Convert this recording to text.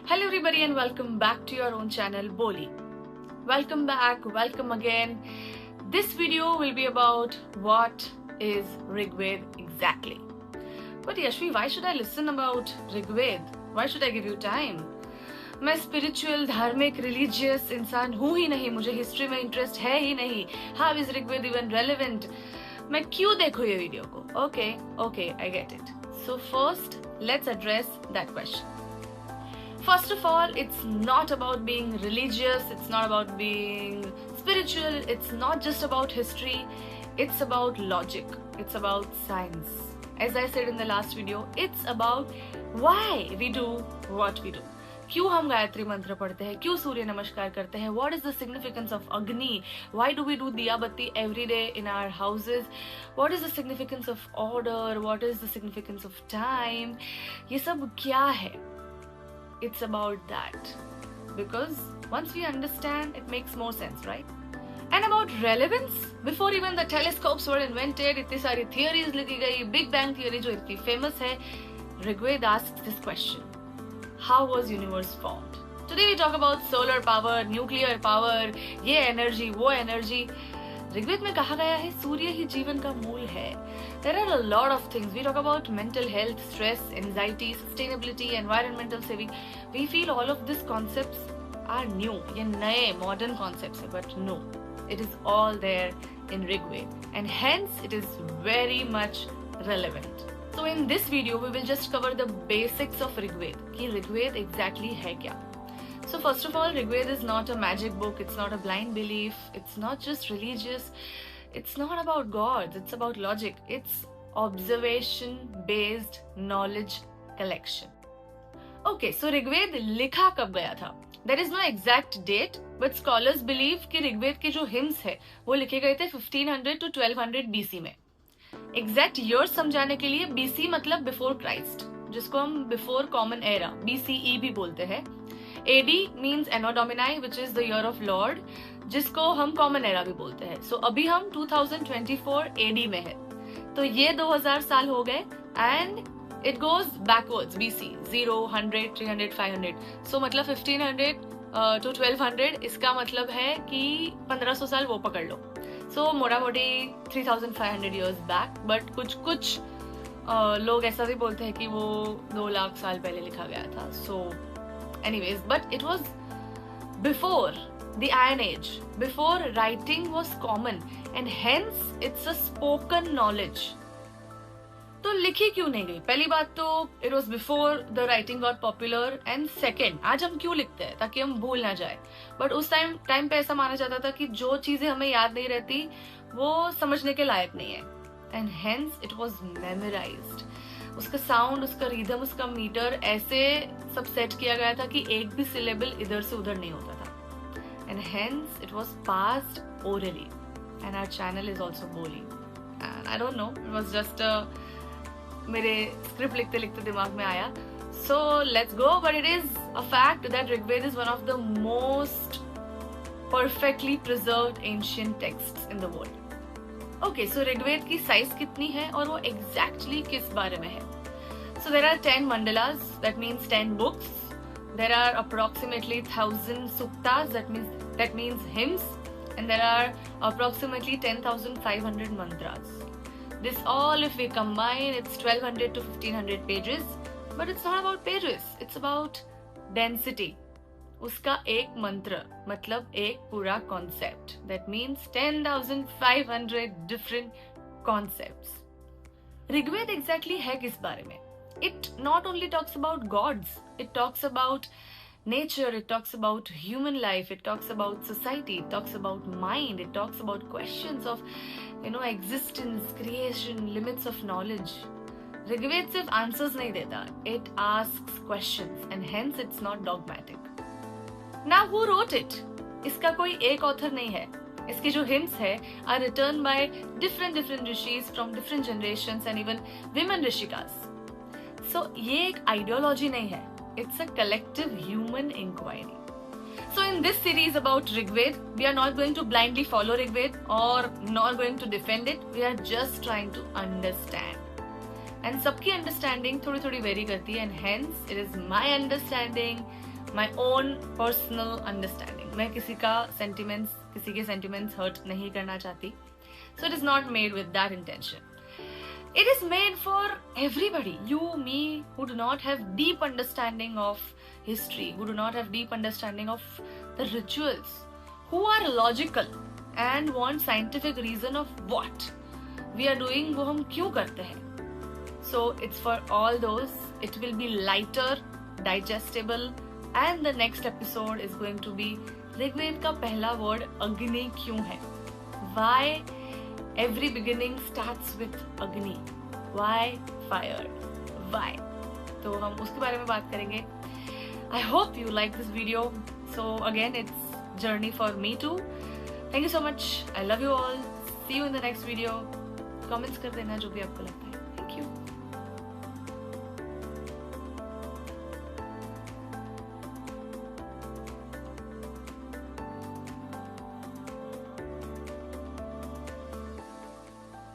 Hello everybody and welcome back to your own channel Boli. Welcome back, welcome again. This video will be about what is Rigved exactly. But Yashvi, why should I listen about Rigved? Why should I give you time? मैं spiritual, धार्मिक, religious इंसान हूँ ही नहीं, मुझे history में interest है ही नहीं. How is Rigveda even relevant? मैं क्यों देखूँ ये वीडियो को? Okay, I get it. So first let's address that question. First of all, it's not about being religious, it's not about being spiritual, it's not just about history, it's about logic, it's about science. As I said in the last video, it's about why we do what we do. क्यों हम गायत्री मंत्र पढ़ते हैं, क्यों सूर्य नमस्कार करते हैं, what is the significance of Agni, why do we do diya batti every day in our houses, what is the significance of order, what is the significance of time, ये सब क्या है? It's about that. Because once we understand, it makes more sense, right? And about relevance, before even the telescopes were invented, इतनी सारी theories लिखी गई, Big Bang theory जो इतनी famous है, Rigved asks this question. How was universe formed? Today we talk about solar power, nuclear power, ये energy, वो energy. Rigveda में कहा गया है सूर्य ही जीवन का मूल है. There are a lot of things. We talk about mental health, stress, anxiety, sustainability, environmental saving. We feel all of these concepts are new. ये नए modern concepts हैं, but no, it is all there in Rigved, and hence it is very much relevant. So in this video, we will just cover the basics of Rigved. कि Rigved exactly है क्या? So first of all, Rigved is not a magic book, it's not a blind belief, it's not just religious, it's not about gods, it's about logic, it's observation-based knowledge collection. Okay, so Rigved लिखा कब गया था? There is no exact date, but scholars believe कि ऋग्वेद के जो hymns है, वो लिखे गए थे 1500 to 1200 BC में. Exact years समझाने के लिए BC मतलब before Christ, जिसको हम before common era, BCE भी बोलते हैं. AD means Anno Domini, which is the year of Lord, जिसको हम common era भी बोलते हैं. So अभी हम 2024 AD में है. तो ये 2000 साल हो गए and it goes backwards BC 0, 100, 300, 500. So मतलब 1500 to 1200 इसका मतलब है कि 1500 साल वो पकड़ लो. So मोटा मोटी 3500 years back. But कुछ लोग ऐसा भी बोलते हैं कि वो 2 लाख साल पहले लिखा गया था. So anyways, but it was before the Iron Age, before writing was common, and hence it's a spoken knowledge. तो लिखी क्यों नहीं गई? पहली बात तो it was before the writing got popular, and second, आज हम क्यों लिखते हैं? ताकि हम भूल ना जाए. But उस टाइम पे ऐसा माना जाता था कि जो चीजें हमें याद नहीं रहती वो समझने के लायक नहीं है, and hence it was memorized. उसका साउंड, उसका रिदम, उसका मीटर ऐसे सब सेट किया गया था कि एक भी सिलेबल इधर से उधर नहीं होता था. And hence it was passed orally, and our channel is also बोली. And I don't know, it was just मेरे स्क्रिप्ट लिखते लिखते दिमाग में आया. So let's go. But it is a fact that Rigveda is one of the most perfectly preserved ancient texts in the world. Okay, so Rigveda की size कितनी है और वो एग्जैक्टली किस बारे में है? So there are 10 mandalas, that means 10 books. There are approximately 1000 suktas, that means hymns, and there are approximately 10,500 mantras. This all, if we combine, it's 1200 to 1500 pages. But it's not about pages, it's about density. उसका एक मंत्र मतलब एक पूरा concept. That means 10,500 different concepts. Rigveda exactly है किस बारे में? It not only talks about gods, it talks about nature, it talks about human life, it talks about society, it talks about mind, it talks about questions of existence, creation, limits of knowledge. Rigveda सिर्फ answers नहीं देता, it asks questions, and hence it's not dogmatic. Now who wrote it? इसका कोई एक author नहीं है. इसके जो हिम्स है are written by different rishis from different generations and even women rishikas. So ये एक ideology नहीं है. It's a collective human inquiry. So in this series about Rigved, we are not going to blindly follow Rigved or not going to defend it. We are just trying to understand. And सबकी understanding थोड़ी थोड़ी vary करती है, and hence it is my understanding my own personal understanding. मैं किसी के sentiments hurt नहीं करना चाहती. So it is not made with that intention. It is made for everybody, you, me, who do not have deep understanding of history, who do not have deep understanding of the rituals, who are logical and want scientific reason of what we are doing, वो हम क्यों करते हैं. So it's for all those. It will be lighter, digestible, and the next episode is going to be Rigveda का पहला word अग्नि क्यों है. Why every beginning starts with Agni? Why fire? Why? तो हम उसके बारे में बात करेंगे. I hope you like this video. So again, it's journey for me too. Thank you so much. I love you all. See you in the next video. Comments कर देना जो भी आपको लगता है.